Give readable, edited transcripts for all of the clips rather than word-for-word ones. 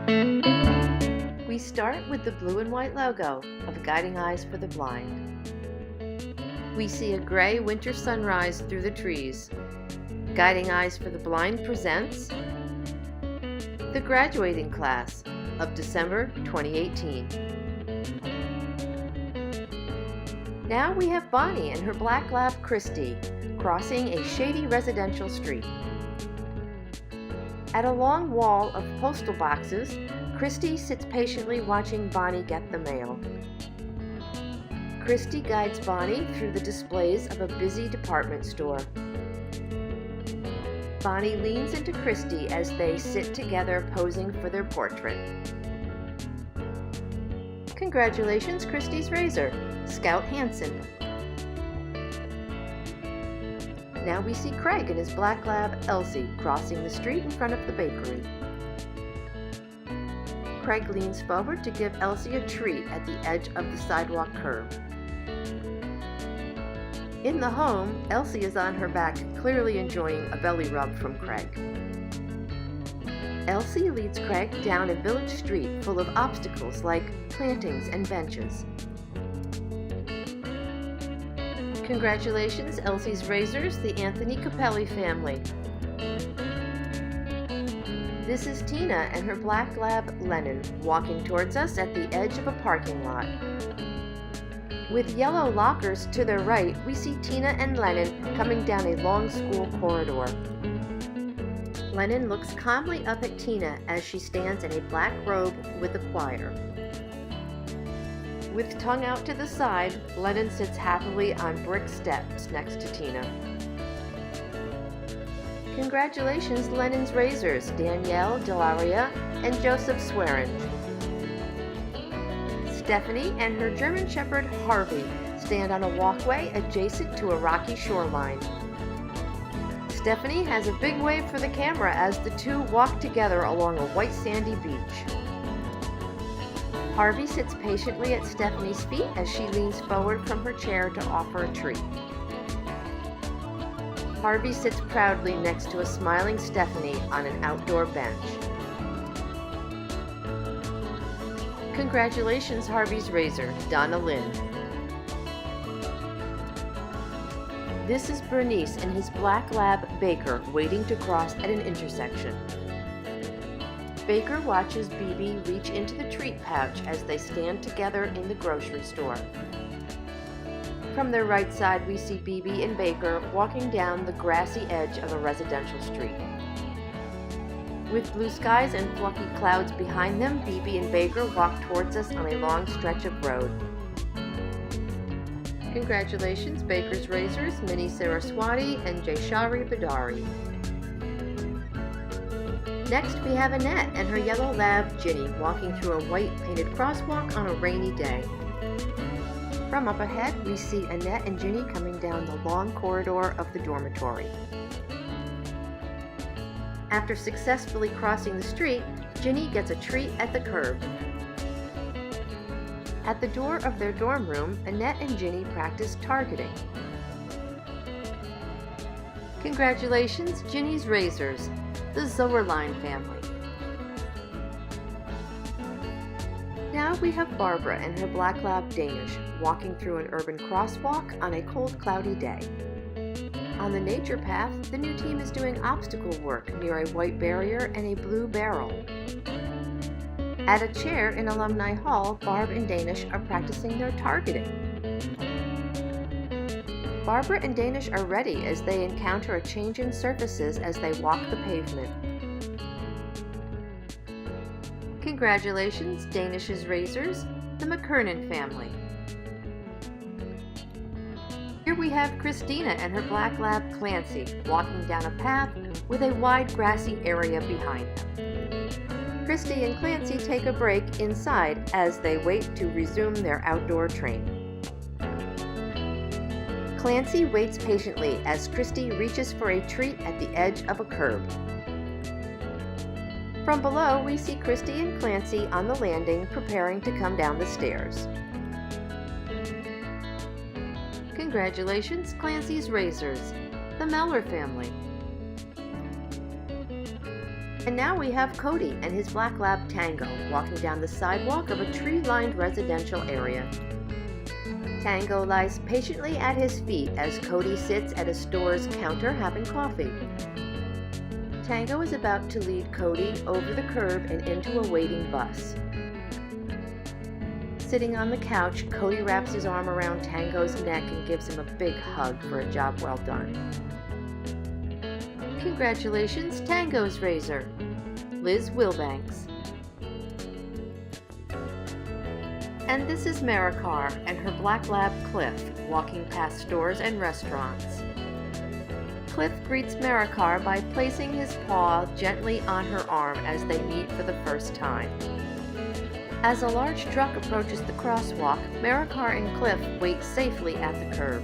We start with the blue and white logo of Guiding Eyes for the Blind. We see a gray winter sunrise through the trees. Guiding Eyes for the Blind presents the graduating class of December 2018. Now we have Bonnie and her black lab Christy crossing a shady residential street. At a long wall of postal boxes, Christy sits patiently watching Bonnie get the mail. Christy guides Bonnie through the displays of a busy department store. Bonnie leans into Christy as they sit together posing for their portrait. Congratulations, Christy's razor, Scout Hansen. Now we see Craig and his black lab, Elsie, crossing the street in front of the bakery. Craig leans forward to give Elsie a treat at the edge of the sidewalk curb. In the home, Elsie is on her back, clearly enjoying a belly rub from Craig. Elsie leads Craig down a village street full of obstacles like plantings and benches. Congratulations, Elsie's razors, the Anthony Capelli family. This is Tina and her black lab, Lennon, walking towards us at the edge of a parking lot. With yellow lockers to their right, we see Tina and Lennon coming down a long school corridor. Lennon looks calmly up at Tina as she stands in a black robe with the choir. With tongue out to the side, Lennon sits happily on brick steps next to Tina. Congratulations, Lennon's razors, Danielle, Delaria, and Joseph Swearinge. Stephanie and her German Shepherd, Harvey, stand on a walkway adjacent to a rocky shoreline. Stephanie has a big wave for the camera as the two walk together along a white sandy beach. Harvey sits patiently at Stephanie's feet as she leans forward from her chair to offer a treat. Harvey sits proudly next to a smiling Stephanie on an outdoor bench. Congratulations, Harvey's razor, Donna Lynn. This is Bernice and his black lab, Baker, waiting to cross at an intersection. Baker watches BB reach into the treat pouch as they stand together in the grocery store. From their right side, we see BB and Baker walking down the grassy edge of a residential street. With blue skies and fluffy clouds behind them, BB and Baker walk towards us on a long stretch of road. Congratulations, Baker's razors, Minnie Saraswati and Jaishari Badari. Next, we have Annette and her yellow lab, Ginny, walking through a white painted crosswalk on a rainy day. From up ahead, we see Annette and Ginny coming down the long corridor of the dormitory. After successfully crossing the street, Ginny gets a treat at the curb. At the door of their dorm room, Annette and Ginny practice targeting. Congratulations, Ginny's razors, the Zoerlein family. Now we have Barbara and her black lab, Danish, walking through an urban crosswalk on a cold, cloudy day. On the nature path, the new team is doing obstacle work near a white barrier and a blue barrel. At a chair in Alumni Hall, Barb and Danish are practicing their targeting. Barbara and Danish are ready as they encounter a change in surfaces as they walk the pavement. Congratulations, Danish's razors, the McKernan family. Here we have Christina and her black lab, Clancy, walking down a path with a wide grassy area behind them. Christy and Clancy take a break inside as they wait to resume their outdoor training. Clancy waits patiently as Christy reaches for a treat at the edge of a curb. From below, we see Christy and Clancy on the landing preparing to come down the stairs. Congratulations, Clancy's razors, the Meller family. And now we have Cody and his black lab Tango walking down the sidewalk of a tree-lined residential area. Tango lies patiently at his feet as Cody sits at a store's counter having coffee. Tango is about to lead Cody over the curb and into a waiting bus. Sitting on the couch, Cody wraps his arm around Tango's neck and gives him a big hug for a job well done. Congratulations, Tango's razor. Liz Wilbanks. And this is Maricar and her black lab Cliff walking past stores and restaurants. Cliff greets Maricar by placing his paw gently on her arm as they meet for the first time. As a large truck approaches the crosswalk, Maricar and Cliff wait safely at the curb.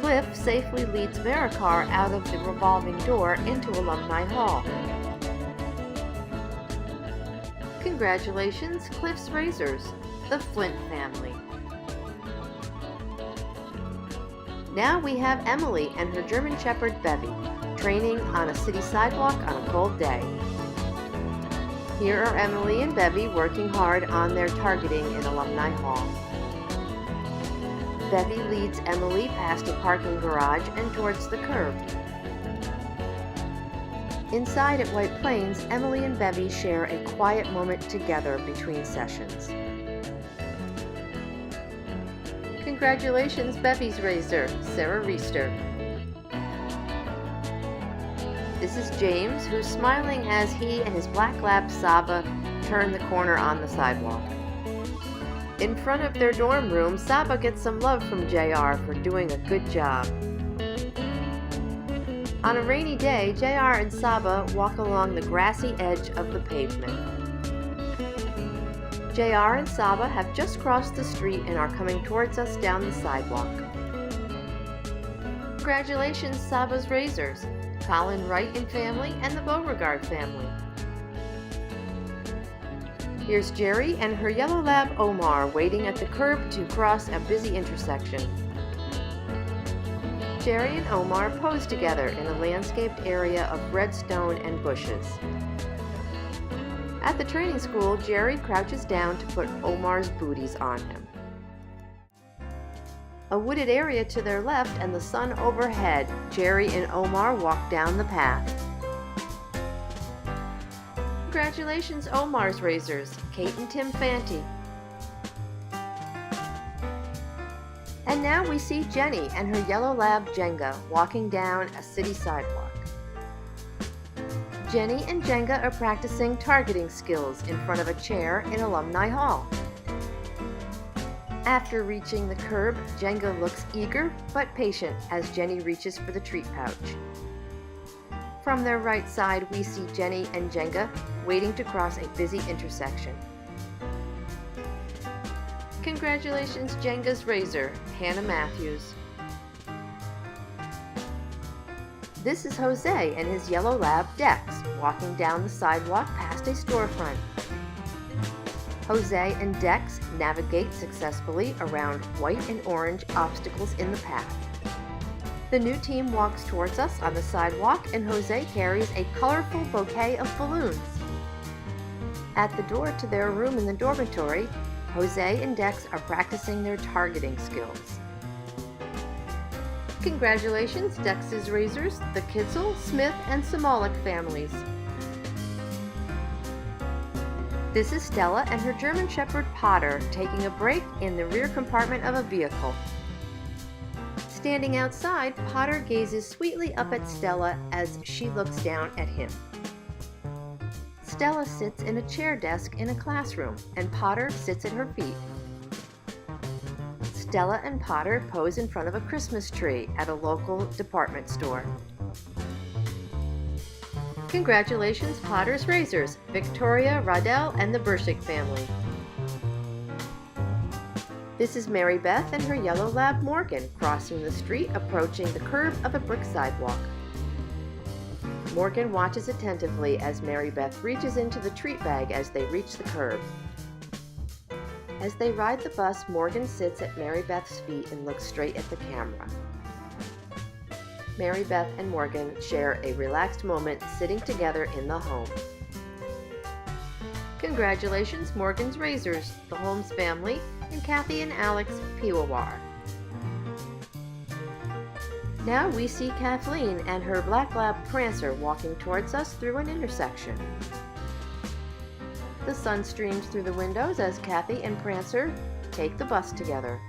Cliff safely leads Maricar out of the revolving door into Alumni Hall. Congratulations, Cliff's Razors, the Flint family. Now we have Emily and her German Shepherd Bevy, training on a city sidewalk on a cold day. Here are Emily and Bevy working hard on their targeting in Alumni Hall. Bevy leads Emily past a parking garage and towards the curb. Inside at White Plains, Emily and Bevy share a quiet moment together between sessions. Congratulations, Bevy's razor, Sarah Reister. This is James, who's smiling as he and his black lab Saba turn the corner on the sidewalk. In front of their dorm room, Saba gets some love from JR for doing a good job. On a rainy day, JR and Saba walk along the grassy edge of the pavement. JR and Saba have just crossed the street and are coming towards us down the sidewalk. Congratulations, Saba's razors, Colin Wright and family and the Beauregard family. Here's Jerry and her yellow lab Omar waiting at the curb to cross a busy intersection. Jerry and Omar pose together in a landscaped area of red stone and bushes. At the training school, Jerry crouches down to put Omar's booties on him. A wooded area to their left and the sun overhead, Jerry and Omar walk down the path. Congratulations, Omar's razors, Kate and Tim Fanti. And now we see Jenny and her yellow lab Jenga walking down a city sidewalk. Jenny and Jenga are practicing targeting skills in front of a chair in Alumni Hall. After reaching the curb, Jenga looks eager but patient as Jenny reaches for the treat pouch. From their right side, we see Jenny and Jenga waiting to cross a busy intersection. Congratulations, Jenga's razor, Hannah Matthews. This is Jose and his yellow lab Dex walking down the sidewalk past a storefront. Jose and Dex navigate successfully around white and orange obstacles in the path. The new team walks towards us on the sidewalk and Jose carries a colorful bouquet of balloons. At the door to their room in the dormitory, Jose and Dex are practicing their targeting skills. Congratulations, Dex's razors, the Kitzel, Smith, and Samolik families. This is Stella and her German Shepherd Potter taking a break in the rear compartment of a vehicle. Standing outside, Potter gazes sweetly up at Stella as she looks down at him. Stella sits in a chair desk in a classroom, and Potter sits at her feet. Stella and Potter pose in front of a Christmas tree at a local department store. Congratulations, Potter's razors, Victoria, Radell, and the Burshik family. This is Mary Beth and her yellow lab Morgan crossing the street approaching the curb of a brick sidewalk. Morgan watches attentively as Mary Beth reaches into the treat bag as they reach the curb. As they ride the bus, Morgan sits at Mary Beth's feet and looks straight at the camera. Mary Beth and Morgan share a relaxed moment sitting together in the home. Congratulations, Morgan's Razors, the Holmes family, and Kathy and Alex Piwawar. Now we see Kathleen and her Black Lab Prancer walking towards us through an intersection. The sun streams through the windows as Kathy and Prancer take the bus together.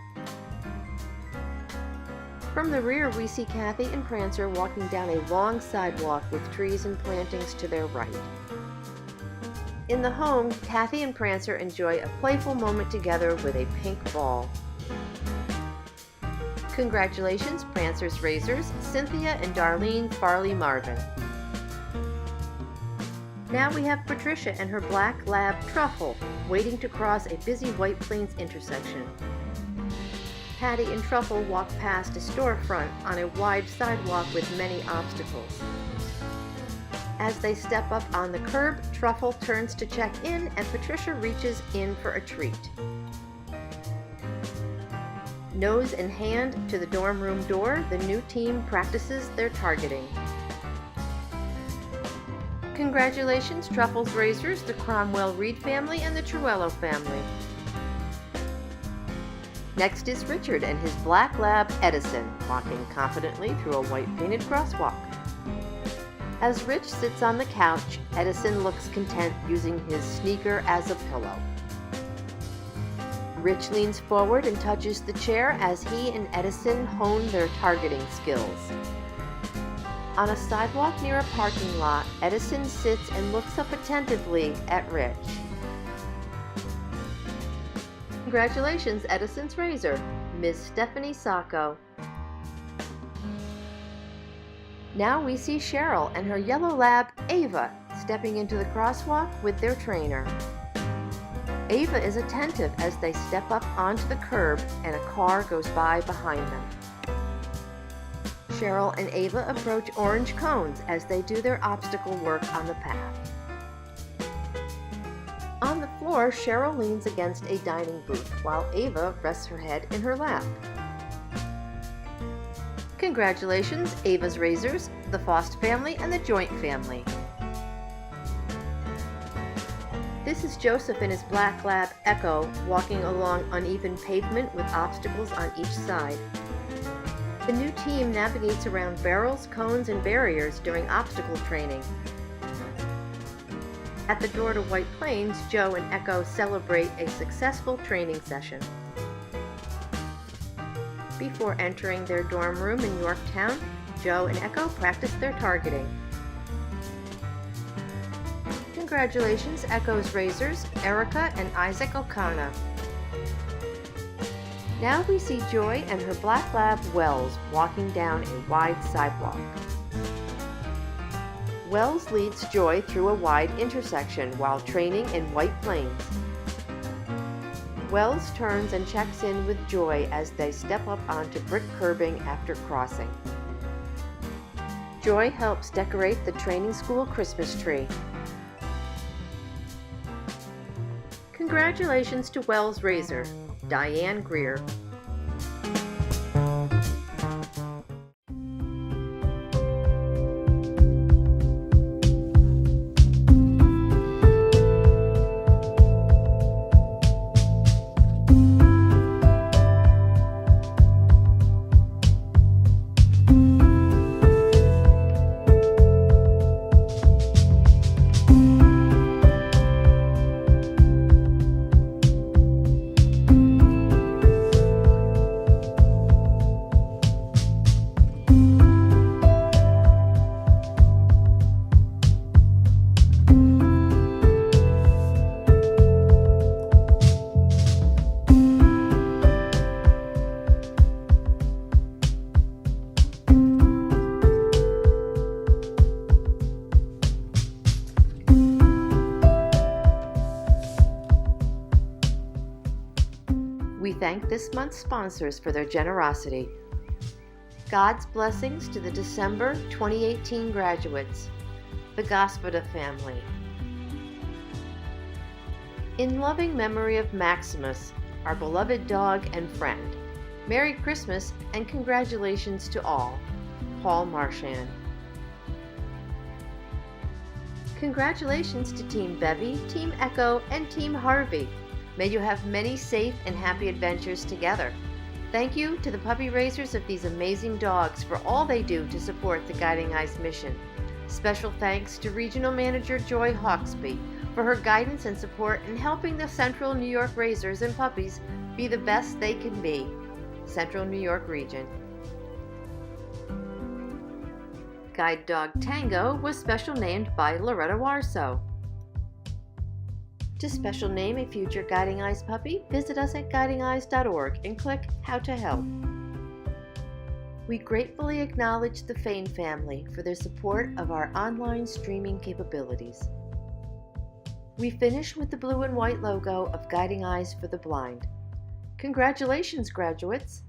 From the rear, we see Kathy and Prancer walking down a long sidewalk with trees and plantings to their right. In the home, Kathy and Prancer enjoy a playful moment together with a pink ball. Congratulations, Prancer's Razors, Cynthia and Darlene Farley Marvin. Now we have Patricia and her Black Lab Truffle waiting to cross a busy White Plains intersection. Patty and Truffle walk past a storefront on a wide sidewalk with many obstacles. As they step up on the curb, Truffle turns to check in and Patricia reaches in for a treat. Nose in hand to the dorm room door, the new team practices their targeting. Congratulations, Truffle's Razors, the Cromwell Reed family, and the Truello family. Next is Richard and his Black Lab Edison, walking confidently through a white painted crosswalk. As Rich sits on the couch, Edison looks content using his sneaker as a pillow. Rich leans forward and touches the chair as he and Edison hone their targeting skills. On a sidewalk near a parking lot, Edison sits and looks up attentively at Rich. Congratulations, Edison's Razor, Miss Stephanie Sacco. Now we see Cheryl and her yellow lab, Ava, stepping into the crosswalk with their trainer. Ava is attentive as they step up onto the curb and a car goes by behind them. Cheryl and Ava approach orange cones as they do their obstacle work on the path. On the floor, Cheryl leans against a dining booth while Ava rests her head in her lap. Congratulations, Ava's Razors, the Faust family, and the Joint family. This is Joseph and his Black Lab Echo walking along uneven pavement with obstacles on each side. The new team navigates around barrels, cones, and barriers during obstacle training. At the door to White Plains, Joe and Echo celebrate a successful training session. Before entering their dorm room in Yorktown, Joe and Echo practice their targeting. Congratulations, Echo's Razors, Erica and Isaac O'Connor. Now we see Joy and her Black Lab Wells walking down a wide sidewalk. Wells leads Joy through a wide intersection while training in White Plains. Wells turns and checks in with Joy as they step up onto brick curbing after crossing. Joy helps decorate the training school Christmas tree. Congratulations to Wells Razor, Diane Greer. We thank this month's sponsors for their generosity. God's blessings to the December 2018 graduates, the Gospoda family. In loving memory of Maximus, our beloved dog and friend, Merry Christmas and congratulations to all. Paul Marchand. Congratulations to Team Bevy, Team Echo, and Team Harvey. May you have many safe and happy adventures together. Thank you to the puppy raisers of these amazing dogs for all they do to support the Guiding Eyes mission. Special thanks to Regional Manager Joy Hawksby for her guidance and support in helping the Central New York raisers and puppies be the best they can be. Central New York Region. Guide Dog Tango was special named by Loretta Warso. To special name a future Guiding Eyes puppy, visit us at guidingeyes.org and click How to Help. We gratefully acknowledge the Fain family for their support of our online streaming capabilities. We finish with the blue and white logo of Guiding Eyes for the Blind. Congratulations, graduates!